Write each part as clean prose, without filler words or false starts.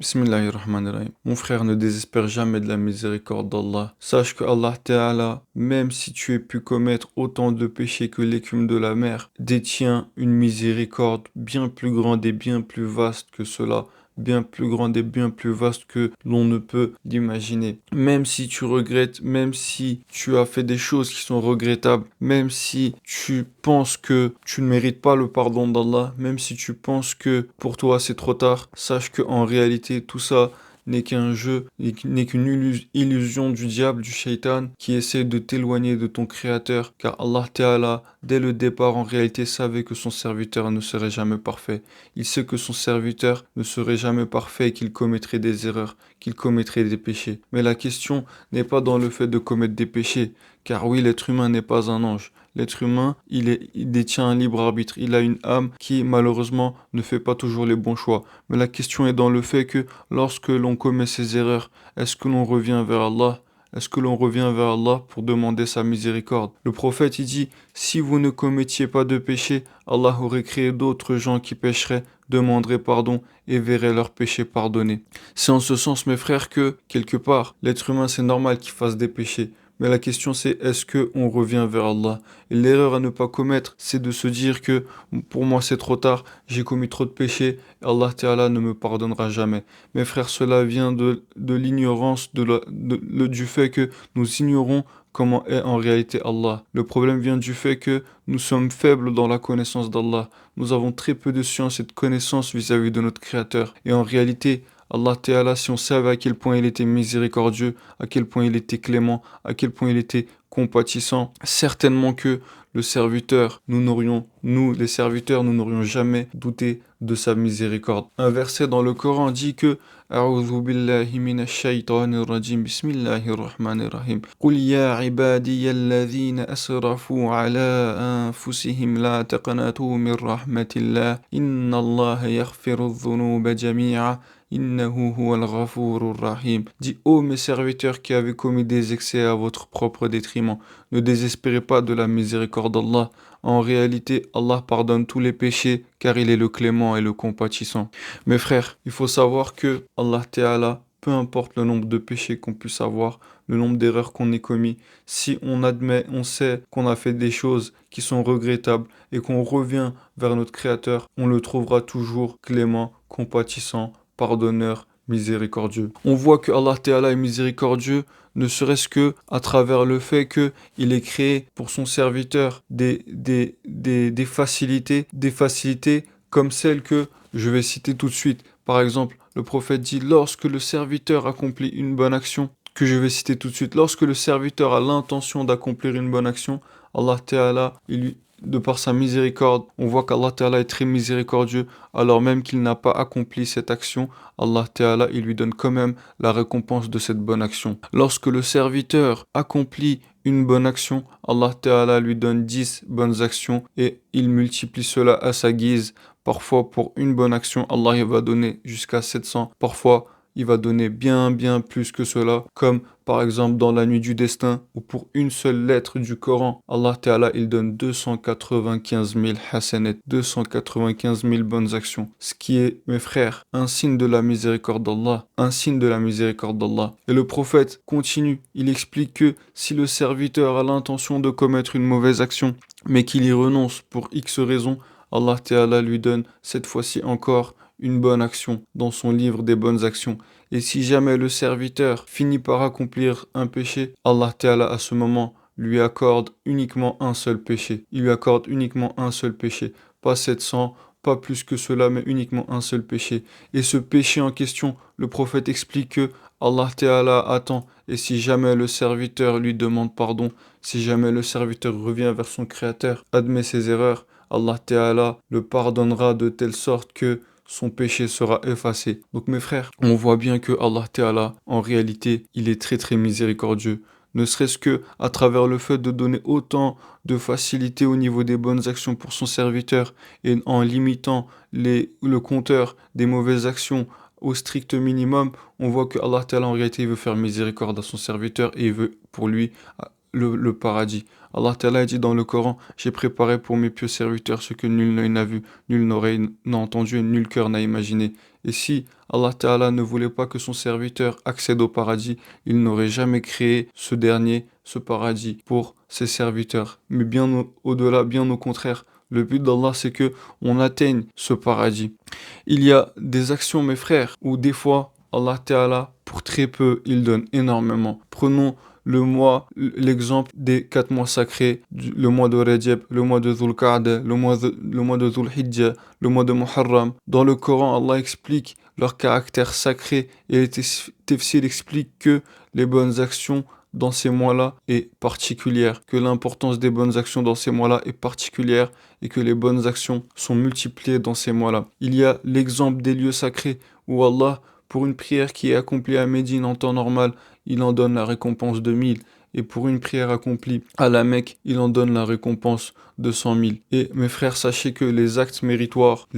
Bismillahirrahmanirrahim. Mon frère, ne désespère jamais de la miséricorde d'Allah. Sache que Allah Ta'ala, même si tu aies pu commettre autant de péchés que l'écume de la mer, détient une miséricorde bien plus grande et bien plus vaste que cela, bien plus grande et bien plus vaste que l'on ne peut l'imaginer. Même si tu regrettes, même si tu as fait des choses qui sont regrettables, même si tu penses que tu ne mérites pas le pardon d'Allah, même si tu penses que pour toi c'est trop tard, sache que en réalité tout ça n'est qu'un jeu, n'est qu'une illusion du diable, du shaitan, qui essaie de t'éloigner de ton créateur, car Allah Ta'ala, dès le départ, en réalité, savait que son serviteur ne serait jamais parfait. Il sait que son serviteur ne serait jamais parfait et qu'il commettrait des erreurs, qu'il commettrait des péchés. Mais la question n'est pas dans le fait de commettre des péchés, car oui, l'être humain n'est pas un ange. L'être humain, il détient un libre arbitre. Il a une âme qui, malheureusement, ne fait pas toujours les bons choix. Mais la question est dans le fait que lorsque l'on commet ces erreurs, est-ce que l'on revient vers Allah? Est-ce que l'on revient vers Allah pour demander sa miséricorde? Le prophète, il dit, si vous ne commettiez pas de péché, Allah aurait créé d'autres gens qui pécheraient, demanderaient pardon et verraient leurs péchés pardonnés. C'est en ce sens, mes frères, que, quelque part, l'être humain, c'est normal qu'il fasse des péchés. Mais la question c'est est-ce que on revient vers Allah? Et l'erreur à ne pas commettre, c'est de se dire que pour moi c'est trop tard, j'ai commis trop de péchés, et Allah Ta'ala ne me pardonnera jamais. Mes frères, cela vient de l'ignorance, du fait que nous ignorons comment est en réalité Allah. Le problème vient du fait que nous sommes faibles dans la connaissance d'Allah. Nous avons très peu de science et de connaissance vis-à-vis de notre Créateur. Et en réalité, Allah Ta'ala, si on savait à quel point il était miséricordieux, à quel point il était clément, à quel point il était compatissant, certainement que le serviteur, nous les serviteurs, nous n'aurions jamais douté de sa miséricorde. Un verset dans le Coran dit que أعوذ بالله من الشيطان الرجيم بسم الله الرحمن الرحيم قل يا عبادي الذين أسرفوا على أنفسهم لا تقنطوا من رحمة الله إن الله يغفر الذنوب جميعا Innahu huwal ghafurur rahim. Dit, ô mes serviteurs qui avez commis des excès à votre propre détriment, ne désespérez pas de la miséricorde d'Allah. En réalité, Allah pardonne tous les péchés car il est le clément et le compatissant. Mes frères, il faut savoir que Allah Ta'ala, peu importe le nombre de péchés qu'on puisse avoir, le nombre d'erreurs qu'on ait commis, si on admet, on sait qu'on a fait des choses qui sont regrettables et qu'on revient vers notre Créateur, on le trouvera toujours clément, compatissant, pardonneur, miséricordieux. On voit que Allah Ta'ala est miséricordieux, ne serait-ce que à travers le fait qu'il ait créé pour son serviteur des facilités comme celles que je vais citer tout de suite. Par exemple, le prophète dit, lorsque le serviteur accomplit une bonne action, que je vais citer tout de suite, lorsque le serviteur a l'intention d'accomplir une bonne action, Allah Ta'ala, de par sa miséricorde, on voit qu'Allah Ta'ala est très miséricordieux, alors même qu'il n'a pas accompli cette action, Allah Ta'ala, il lui donne quand même la récompense de cette bonne action. Lorsque le serviteur accomplit une bonne action, Allah Ta'ala lui donne 10 bonnes actions et il multiplie cela à sa guise. Parfois, pour une bonne action, Allah il va donner jusqu'à 700. Parfois, il va donner bien plus que cela, comme par exemple dans la nuit du destin, où pour une seule lettre du Coran, Allah Ta'ala, il donne 295 000 hasanat, 295 000 bonnes actions. Ce qui est, mes frères, un signe de la miséricorde d'Allah, un signe de la miséricorde d'Allah. Et le prophète continue, il explique que si le serviteur a l'intention de commettre une mauvaise action, mais qu'il y renonce pour X raison, Allah Ta'ala lui donne cette fois-ci encore une bonne action dans son livre des bonnes actions. Et si jamais le serviteur finit par accomplir un péché, Allah Ta'ala à ce moment lui accorde uniquement un seul péché. Il lui accorde uniquement un seul péché. Pas 700, pas plus que cela, mais uniquement un seul péché. Et ce péché en question, le prophète explique que Allah Ta'ala attend. Et si jamais le serviteur lui demande pardon, si jamais le serviteur revient vers son créateur, admet ses erreurs, Allah Ta'ala le pardonnera de telle sorte que son péché sera effacé. Donc mes frères, on voit bien que Allah Ta'ala, en réalité, il est très miséricordieux. Ne serait-ce que à travers le fait de donner autant de facilité au niveau des bonnes actions pour son serviteur et en limitant le compteur des mauvaises actions au strict minimum, on voit que Allah Ta'ala en réalité il veut faire miséricorde à son serviteur et il veut pour lui le paradis. Allah Ta'ala dit dans le Coran, j'ai préparé pour mes pieux serviteurs ce que nul n'œil n'a vu, nul n'oreille n'a entendu et nul cœur n'a imaginé. Et si Allah Ta'ala ne voulait pas que son serviteur accède au paradis, il n'aurait jamais créé ce dernier, ce paradis, pour ses serviteurs. Mais bien au-delà, bien au contraire, le but d'Allah, c'est que on atteigne ce paradis. Il y a des actions, mes frères, où des fois, Allah Ta'ala, pour très peu, il donne énormément. Prenons l'exemple des 4 mois sacrés, le mois de Rajab, le mois de Dhul Qa'dah, le mois de Dhul Hijjah, le mois de Muharram. Dans le Coran, Allah explique leur caractère sacré et les tafsir explique que les bonnes actions dans ces mois-là est particulière, que l'importance des bonnes actions dans ces mois-là est particulière et que les bonnes actions sont multipliées dans ces mois-là. Il y a l'exemple des lieux sacrés où Allah, pour une prière qui est accomplie à Médine en temps normal, il en donne la récompense de 1000. Et pour une prière accomplie à la Mecque, il en donne la récompense de 100 000. Et mes frères, sachez que les actes méritoires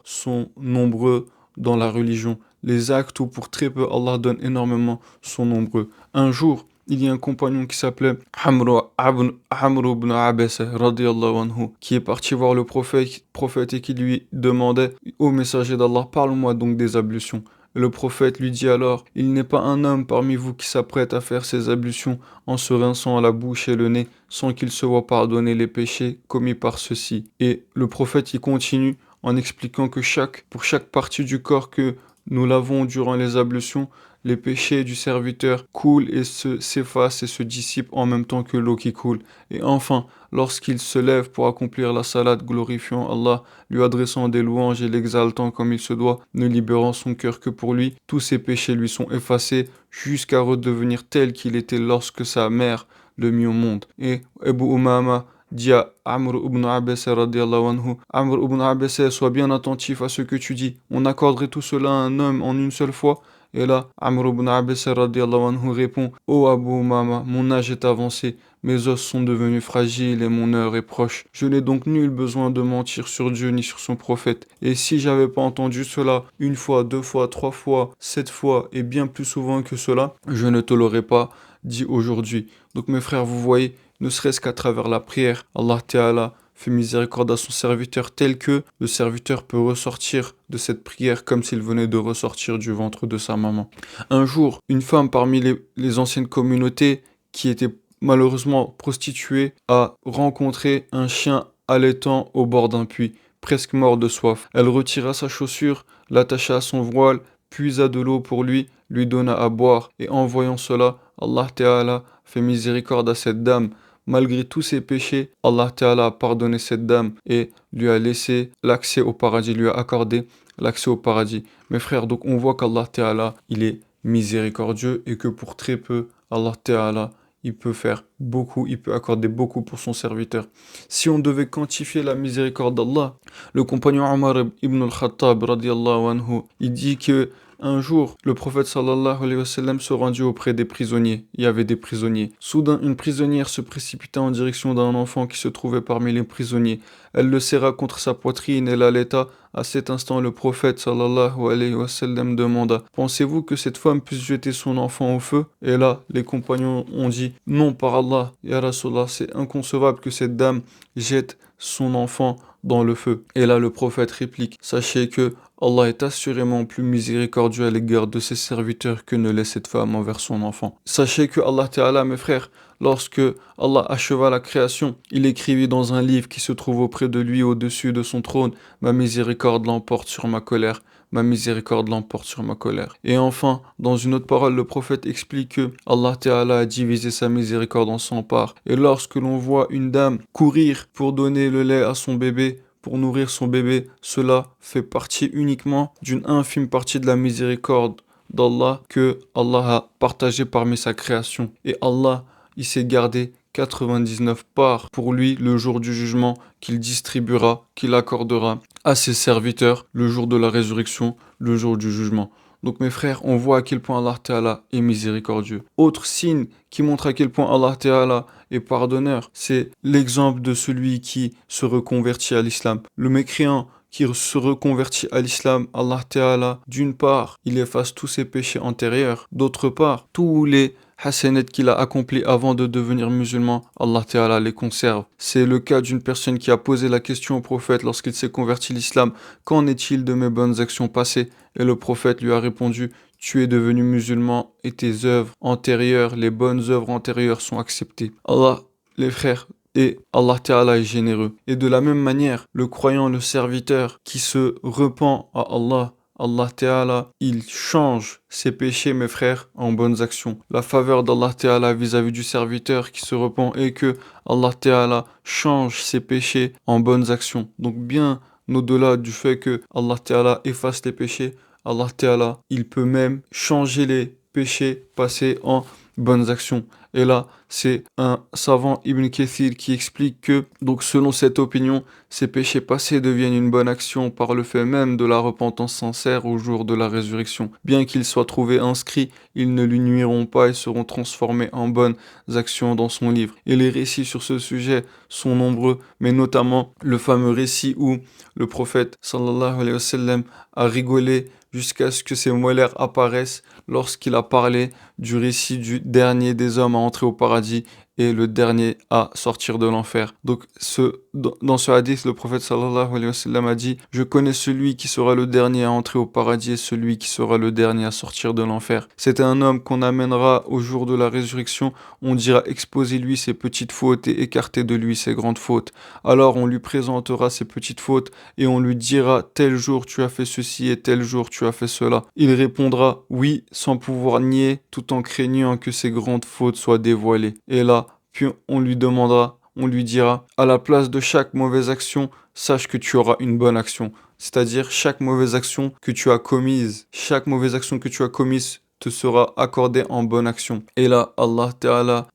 sont nombreux dans la religion. Les actes où pour très peu Allah donne énormément sont nombreux. Un jour, il y a un compagnon qui s'appelait Amr ibn Abasa, radiyallahu anhu, qui est parti voir le prophète et qui lui demandait, ô messager d'Allah, parle-moi donc des ablutions. Le prophète lui dit alors, il n'est pas un homme parmi vous qui s'apprête à faire ses ablutions en se rinçant la bouche et le nez sans qu'il se voie pardonner les péchés commis par ceux-ci. Et le prophète y continue en expliquant que pour chaque partie du corps que nous lavons durant les ablutions, les péchés du serviteur coulent et s'effacent et se dissipent en même temps que l'eau qui coule. Et enfin, lorsqu'il se lève pour accomplir la salade, glorifiant Allah, lui adressant des louanges et l'exaltant comme il se doit, ne libérant son cœur que pour lui, tous ses péchés lui sont effacés jusqu'à redevenir tel qu'il était lorsque sa mère le mit au monde. Et Abu Umama dit à Amr ibn Abasa radiallahu anhu, Amr ibn Abasa, sois bien attentif à ce que tu dis. On accorderait tout cela à un homme en une seule fois? Et là, Amr ibn Abasa radiallahu anhu répond, ô Abu Umama, mon âge est avancé, mes os sont devenus fragiles et mon heure est proche. Je n'ai donc nul besoin de mentir sur Dieu ni sur son prophète. Et si j'avais pas entendu cela une fois, 2 fois, 3 fois, 7 fois et bien plus souvent que cela, je ne te l'aurais pas dit aujourd'hui. Donc mes frères, vous voyez, ne serait-ce qu'à travers la prière, Allah Ta'ala fait miséricorde à son serviteur tel que le serviteur peut ressortir de cette prière comme s'il venait de ressortir du ventre de sa maman. Un jour, une femme parmi les anciennes communautés qui était malheureusement prostituée a rencontré un chien allaitant au bord d'un puits, presque mort de soif. Elle retira sa chaussure, l'attacha à son voile, puisa de l'eau pour lui donna à boire, et en voyant cela, Allah Ta'ala fait miséricorde à cette dame. Malgré tous ses péchés, Allah Ta'ala a pardonné cette dame et lui a laissé l'accès au paradis, lui a accordé l'accès au paradis. Mes frères, donc on voit qu'Allah Ta'ala, il est miséricordieux et que pour très peu, Allah Ta'ala, il peut faire beaucoup, il peut accorder beaucoup pour son serviteur. Si on devait quantifier la miséricorde d'Allah, le compagnon Omar ibn al-Khattab, radiallahu anhu, il dit que un jour, le prophète sallallahu alayhi wa sallam se rendit auprès des prisonniers. Il y avait des prisonniers. Soudain, une prisonnière se précipita en direction d'un enfant qui se trouvait parmi les prisonniers. Elle le serra contre sa poitrine et l'allaita. À cet instant, le prophète sallallahu alayhi wa sallam demanda: pensez-vous que cette femme puisse jeter son enfant au feu? Et là, les compagnons ont dit: non, par Allah, ya Rasulallah, c'est inconcevable que cette dame jette son enfant dans le feu. Et là, le prophète réplique: sachez que Allah est assurément plus miséricordieux à l'égard de ses serviteurs que ne l'est cette femme envers son enfant. Sachez que Allah Ta'ala, mes frères, lorsque Allah acheva la création, il écrivit dans un livre qui se trouve auprès de lui au-dessus de son trône: ma miséricorde l'emporte sur ma colère. Ma miséricorde l'emporte sur ma colère. Et enfin, dans une autre parole, le prophète explique que Allah Ta'ala a divisé sa miséricorde en 100 parts. Et lorsque l'on voit une dame courir pour donner le lait à son bébé, pour nourrir son bébé, cela fait partie uniquement d'une infime partie de la miséricorde d'Allah que Allah a partagée parmi sa création. Et Allah, il s'est gardé 99 parts pour lui le jour du jugement qu'il distribuera, qu'il accordera à ses serviteurs le jour de la résurrection, le jour du jugement. Donc mes frères, on voit à quel point Allah Ta'ala est miséricordieux. Autre signe qui montre à quel point Allah Ta'ala est pardonneur, c'est l'exemple de celui qui se reconvertit à l'islam. Le mécréant qui se reconvertit à l'islam, Allah Ta'ala, d'une part, il efface tous ses péchés antérieurs. D'autre part, tous les hasanat qu'il a accomplies avant de devenir musulman, Allah Ta'ala les conserve. C'est le cas d'une personne qui a posé la question au prophète lorsqu'il s'est converti à l'islam, qu'en est-il de mes bonnes actions passées? Et le prophète lui a répondu, tu es devenu musulman et tes œuvres antérieures, les bonnes œuvres antérieures sont acceptées. Allah, les frères, et Allah Ta'ala est généreux. Et de la même manière, le croyant, le serviteur qui se repent à Allah, Allah Ta'ala, il change ses péchés, mes frères, en bonnes actions. La faveur d'Allah Ta'ala vis-à-vis du serviteur qui se repent est que Allah Ta'ala change ses péchés en bonnes actions. Donc bien au-delà du fait que Allah Ta'ala efface les péchés, Allah Ta'ala, il peut même changer les péchés passés en bonnes actions. Et là, c'est un savant Ibn Kathir qui explique que, donc selon cette opinion, ces péchés passés deviennent une bonne action par le fait même de la repentance sincère au jour de la résurrection. Bien qu'ils soient trouvés inscrits, ils ne lui nuiront pas et seront transformés en bonnes actions dans son livre. Et les récits sur ce sujet sont nombreux, mais notamment le fameux récit où le prophète sallallahu alayhi wa sallam a rigolé jusqu'à ce que ses molaires apparaissent lorsqu'il a parlé du récit du dernier des hommes à entrer au paradis et le dernier à sortir de l'enfer. Donc dans ce hadith, le prophète sallallahu alayhi wa sallam a dit « Je connais celui qui sera le dernier à entrer au paradis et celui qui sera le dernier à sortir de l'enfer. C'est un homme qu'on amènera au jour de la résurrection. On dira exposez-lui ses petites fautes et écartez de lui ses grandes fautes. Alors on lui présentera ses petites fautes et on lui dira tel jour tu as fait ceci et tel jour tu as fait cela. Il répondra oui sans pouvoir nier tout en craignant que ses grandes fautes soient dévoilées. Et là, puis on lui dira, à la place de chaque mauvaise action, sache que tu auras une bonne action. C'est-à-dire chaque mauvaise action que tu as commise, te sera accordée en bonne action. Et là, Allah Ta'ala,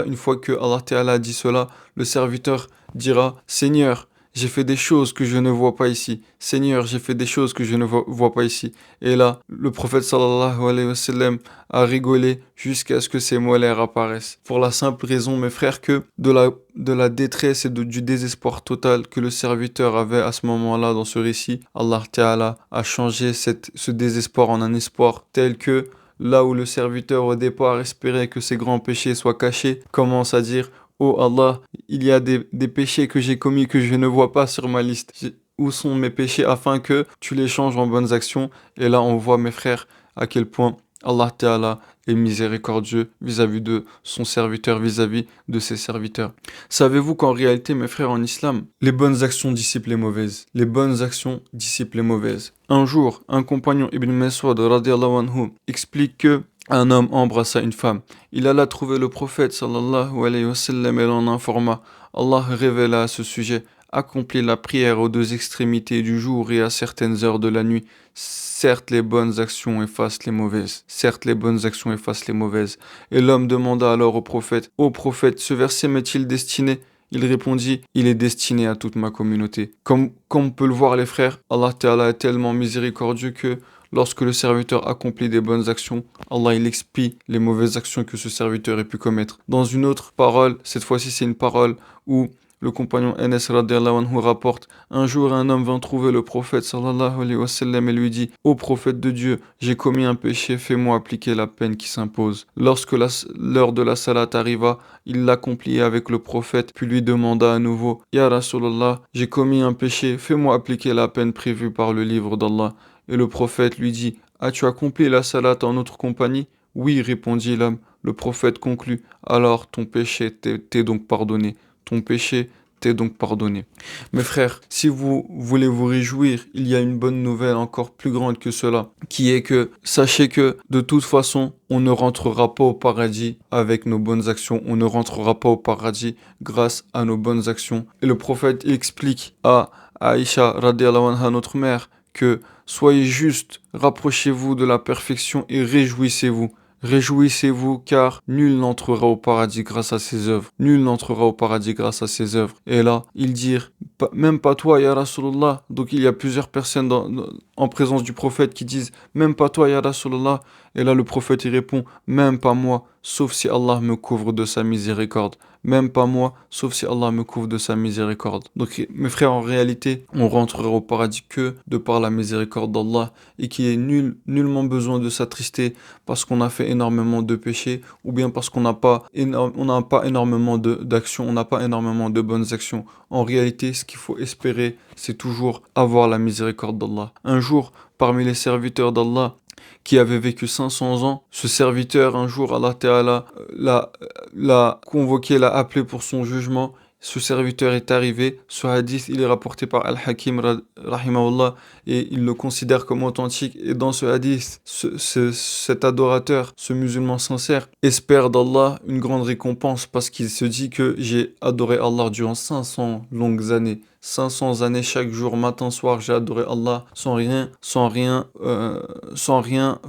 une fois que Allah Ta'ala a dit cela, le serviteur dira, Seigneur, j'ai fait des choses que je ne vois pas ici. Seigneur, j'ai fait des choses que je ne vois pas ici. Et là, le prophète sallallahu alayhi wa sallam a rigolé jusqu'à ce que ses molaires apparaissent. Pour la simple raison, mes frères, que de la détresse et du désespoir total que le serviteur avait à ce moment-là dans ce récit, Allah Ta'ala a changé ce désespoir en un espoir tel que là où le serviteur au départ espérait que ses grands péchés soient cachés, commence à dire oh Allah, il y a des péchés que j'ai commis que je ne vois pas sur ma liste. Où sont mes péchés afin que tu les changes en bonnes actions? Et là, on voit, mes frères, à quel point Allah Ta'ala est miséricordieux vis-à-vis de son serviteur, vis-à-vis de ses serviteurs. Savez-vous qu'en réalité, mes frères, en islam, les bonnes actions dissipent les mauvaises. Les bonnes actions dissipent les mauvaises. Un jour, un compagnon Ibn Mas'ud radiallahu anhu explique que un homme embrassa une femme. Il alla trouver le prophète sallallahu alayhi wa sallam et l'en informa. Allah révéla à ce sujet, accomplit la prière aux deux extrémités du jour et à certaines heures de la nuit. Certes, les bonnes actions effacent les mauvaises. Certes, les bonnes actions effacent les mauvaises. Et l'homme demanda alors au prophète, ô prophète, ce verset m'est-il destiné? Il répondit, il est destiné à toute ma communauté. Comme on peut le voir les frères, Allah Ta'ala est tellement miséricordieux que lorsque le serviteur accomplit des bonnes actions, Allah il expie les mauvaises actions que ce serviteur ait pu commettre. Dans une autre parole, cette fois-ci c'est une parole où le compagnon Anas radiallahu anhu rapporte, un jour un homme vint trouver le prophète sallallahu alayhi wa sallam et lui dit, ô prophète de Dieu, j'ai commis un péché, fais-moi appliquer la peine qui s'impose. Lorsque l'heure de la salat arriva, il l'accomplit avec le prophète, puis lui demanda à nouveau, Ya Rasulallah, j'ai commis un péché, fais-moi appliquer la peine prévue par le livre d'Allah. Et le prophète lui dit, as-tu accompli la salat en notre compagnie? Oui, répondit l'homme. Le prophète conclut, alors ton péché t'est donc pardonné. Ton péché t'est donc pardonné. Mes frères, si vous voulez vous réjouir, il y a une bonne nouvelle encore plus grande que cela, qui est que sachez que de toute façon, on ne rentrera pas au paradis avec nos bonnes actions, on ne rentrera pas au paradis grâce à nos bonnes actions. Et le prophète explique à Aïcha radiallahu anha, notre mère, que soyez justes, rapprochez-vous de la perfection et réjouissez-vous. Réjouissez-vous car nul n'entrera au paradis grâce à ses œuvres. Nul n'entrera au paradis grâce à ses œuvres. Et là, ils dirent, même pas toi, ya Rasulallah. Donc il y a plusieurs personnes en présence du prophète qui disent, même pas toi, ya Rasulallah. Et là, le prophète y répond, même pas moi. sauf si Allah me couvre de sa miséricorde. Même pas moi, sauf si Allah me couvre de sa miséricorde. Donc mes frères, en réalité, on rentrera au paradis que de par la miséricorde d'Allah et qu'il n'y ait nullement besoin de s'attrister parce qu'on a fait énormément de péchés ou bien parce qu'on n'a pas, on n'a pas énormément d'actions, on n'a pas énormément de bonnes actions. En réalité, ce qu'il faut espérer, c'est toujours avoir la miséricorde d'Allah. Un jour, parmi les serviteurs d'Allah, qui avait vécu 500 ans. Ce serviteur, un jour, Allah Ta'ala l'a convoqué, l'a appelé pour son jugement. Ce serviteur est arrivé. Ce hadith, il est rapporté par Al-Hakim, rahimahullah, et il le considère comme authentique. Et dans ce hadith, cet adorateur, ce musulman sincère, espère d'Allah une grande récompense parce qu'il se dit que j'ai adoré Allah durant 500 longues années. 500 années chaque jour, matin, soir, j'ai adoré Allah sans rien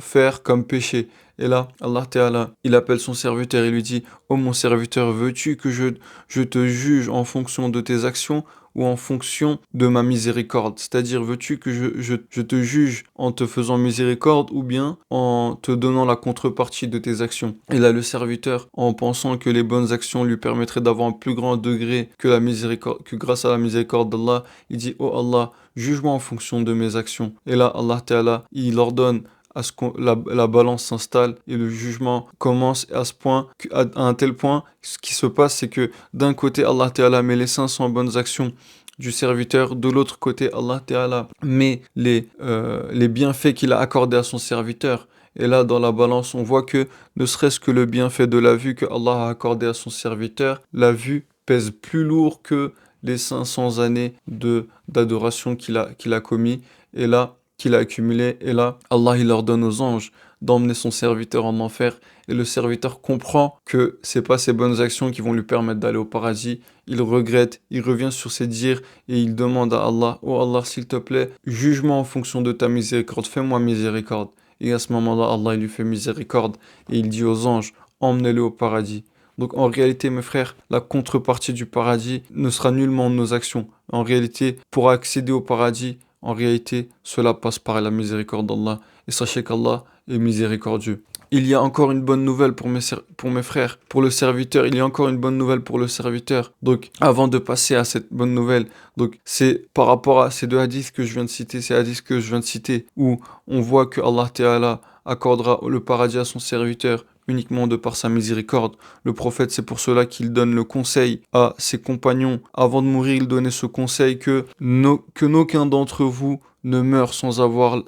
faire comme péché. Et là, Allah Ta'ala, il appelle son serviteur et lui dit, oh mon serviteur, veux-tu que je te juge en fonction de tes actions ou en fonction de ma miséricorde? C'est-à-dire, veux-tu que je te juge en te faisant miséricorde ou bien en te donnant la contrepartie de tes actions? Et là, le serviteur, en pensant que les bonnes actions lui permettraient d'avoir un plus grand degré que la miséricorde, que grâce à la miséricorde d'Allah, il dit, oh Allah, juge-moi en fonction de mes actions. Et là, Allah Ta'ala, il ordonne à ce que la balance s'installe et le jugement commence à ce point, à un tel point, ce qui se passe, c'est que d'un côté, Allah Ta'ala met les 500 bonnes actions du serviteur, de l'autre côté, Allah Ta'ala met les bienfaits qu'il a accordés à son serviteur. Et là, dans la balance, on voit que, ne serait-ce que le bienfait de la vue que Allah a accordé à son serviteur, la vue pèse plus lourd que les 500 années d'adoration qu'il a commis. Et là, qu'il a accumulé. Et là, Allah, il ordonne aux anges d'emmener son serviteur en enfer. Et le serviteur comprend que c'est pas ses bonnes actions qui vont lui permettre d'aller au paradis. Il regrette, il revient sur ses dires et il demande à Allah, oh Allah, s'il te plaît, juge-moi en fonction de ta miséricorde, fais-moi miséricorde. Et à ce moment-là, Allah, il lui fait miséricorde et il dit aux anges, emmenez-le au paradis. Donc en réalité, mes frères, la contrepartie du paradis ne sera nullement nos actions. En réalité, pour accéder au paradis, en réalité, cela passe par la miséricorde d'Allah. Et sachez qu'Allah est miséricordieux. Il y a encore une bonne nouvelle pour mes frères, pour le serviteur. Il y a encore une bonne nouvelle pour le serviteur. Donc, avant de passer à cette bonne nouvelle, donc c'est par rapport à ces deux hadiths que je viens de citer, où on voit que Allah Ta'ala accordera le paradis à son serviteur uniquement de par sa miséricorde. Le prophète, c'est pour cela qu'il donne le conseil à ses compagnons. Avant de mourir, il donnait ce conseil que n'aucun d'entre vous ne meure sans avoir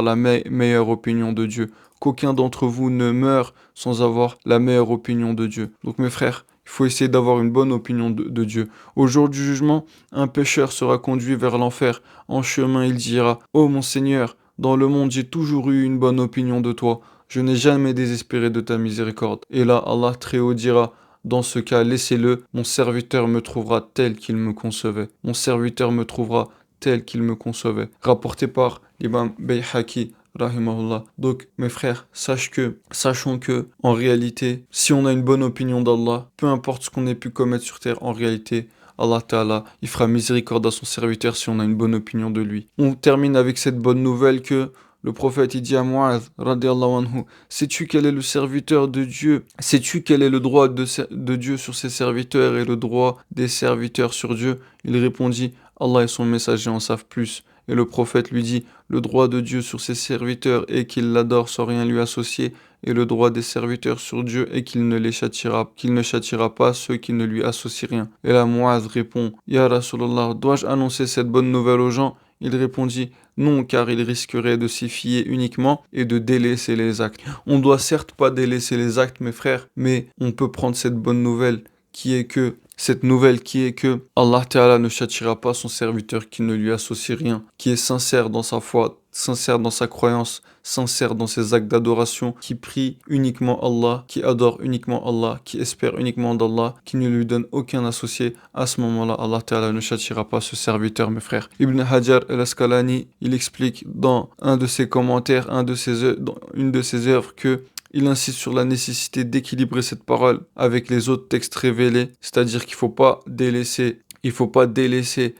la meilleure opinion de Dieu. Qu'aucun d'entre vous ne meure sans avoir la meilleure opinion de Dieu. Donc mes frères, il faut essayer d'avoir une bonne opinion de Dieu. Au jour du jugement, un pécheur sera conduit vers l'enfer. En chemin, il dira, ô mon Seigneur, dans le monde, j'ai toujours eu une bonne opinion de toi. Je n'ai jamais désespéré de ta miséricorde. Et là, Allah très haut dira, dans ce cas, laissez-le, mon serviteur me trouvera tel qu'il me concevait. Mon serviteur me trouvera tel qu'il me concevait. Rapporté par l'imam Bayhaqi, rahimahullah. Donc, mes frères, sachons que, en réalité, si on a une bonne opinion d'Allah, peu importe ce qu'on ait pu commettre sur terre, en réalité, Allah Ta'ala, il fera miséricorde à son serviteur si on a une bonne opinion de lui. On termine avec cette bonne nouvelle que le prophète, il dit à Mu'adh, radiallahu anhu, sais-tu quel est le serviteur de Dieu? Sais-tu quel est le droit de Dieu sur ses serviteurs et le droit des serviteurs sur Dieu? Il répondit, Allah et son messager en savent plus. Et le prophète lui dit, le droit de Dieu sur ses serviteurs est qu'il l'adore sans rien lui associer, et le droit des serviteurs sur Dieu est qu'il ne châtiera pas ceux qui ne lui associent rien. Et là, Mu'adh répond, Ya Rasulallah, dois-je annoncer cette bonne nouvelle aux gens? Il répondit, non, car il risquerait de s'y fier uniquement et de délaisser les actes. On doit certes pas délaisser les actes, mes frères, mais on peut prendre cette bonne nouvelle qui est que Allah Ta'ala ne châtiera pas son serviteur qui ne lui associe rien, qui est sincère dans sa foi, sincère dans sa croyance, sincère dans ses actes d'adoration, qui prie uniquement Allah, qui adore uniquement Allah, qui espère uniquement d'Allah, qui ne lui donne aucun associé. À ce moment-là, Allah Ta'ala ne châtiera pas ce serviteur, mes frères. Ibn Hajar al-Asqalani, il explique dans un de ses commentaires, dans une de ses œuvres que il insiste sur la nécessité d'équilibrer cette parole avec les autres textes révélés, c'est-à-dire qu'il faut pas délaisser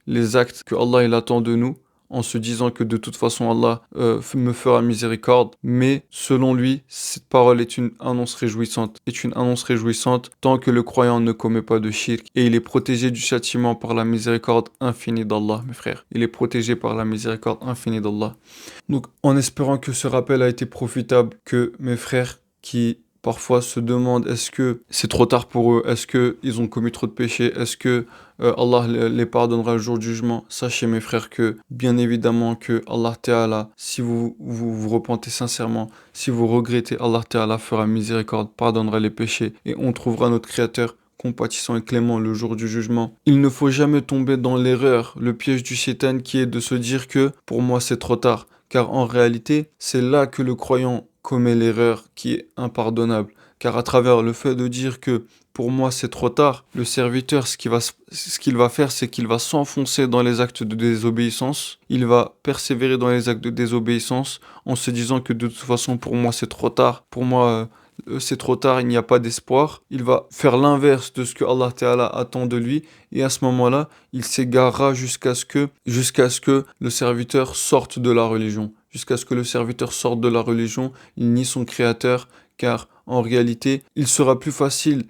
les actes que Allah il attend de nous. en se disant que de toute façon Allah me fera miséricorde, mais selon lui, cette parole est une annonce réjouissante, tant que le croyant ne commet pas de shirk et il est protégé du châtiment par la miséricorde infinie d'Allah, mes frères. Il est protégé par la miséricorde infinie d'Allah. Donc, en espérant que ce rappel a été profitable, que mes frères qui parfois se demandent est-ce que c'est trop tard pour eux, est-ce qu'ils ont commis trop de péchés, est-ce que Allah les pardonnera le jour du jugement, sachez mes frères que bien évidemment que Allah Ta'ala, si vous repentez sincèrement, si vous regrettez, Allah Ta'ala fera miséricorde, pardonnera les péchés et on trouvera notre Créateur compatissant et clément le jour du jugement. Il ne faut jamais tomber dans l'erreur, le piège du shaitan qui est de se dire que pour moi c'est trop tard. Car en réalité, c'est là que le croyant commet l'erreur qui est impardonnable. Car à travers le fait de dire que pour moi c'est trop tard, le serviteur, ce qu'il va faire, c'est qu'il va s'enfoncer dans les actes de désobéissance. Il va persévérer dans les actes de désobéissance en se disant que de toute façon pour moi c'est trop tard. Pour moi c'est trop tard, il n'y a pas d'espoir. Il va faire l'inverse de ce que Allah Ta'ala attend de lui. Et à ce moment-là, il s'égarera jusqu'à ce que le serviteur sorte de la religion. Jusqu'à ce que le serviteur sorte de la religion, il nie son créateur, car en réalité, il sera plus facile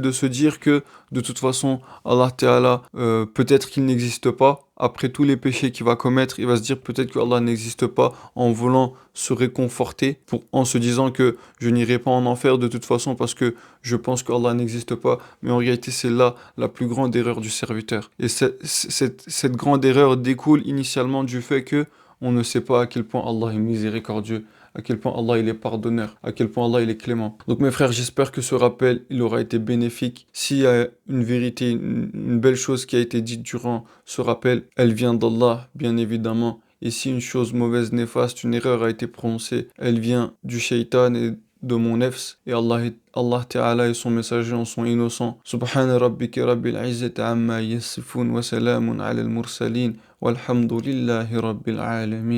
de se dire que de toute façon, Allah Ta'ala, peut-être qu'il n'existe pas. Après tous les péchés qu'il va commettre, il va se dire peut-être que Allah n'existe pas en voulant se réconforter, en se disant que je n'irai pas en enfer de toute façon parce que je pense qu'Allah n'existe pas. Mais en réalité, c'est là la plus grande erreur du serviteur. Et cette grande erreur découle initialement du fait que on ne sait pas à quel point Allah est miséricordieux, à quel point Allah il est pardonneur, à quel point Allah il est clément. Donc mes frères, j'espère que ce rappel il aura été bénéfique. S'il y a une vérité, une belle chose qui a été dite durant ce rappel, elle vient d'Allah, bien évidemment. Et si une chose mauvaise, néfaste, une erreur a été prononcée, elle vient du shaitan et de mon nefs. Et Allah Ta'ala et son messager en sont innocents. Subhana rabbika rabbil izzati amma yassifun wa salamun ala al-mursalin walhamdulillahi rabbil alamin.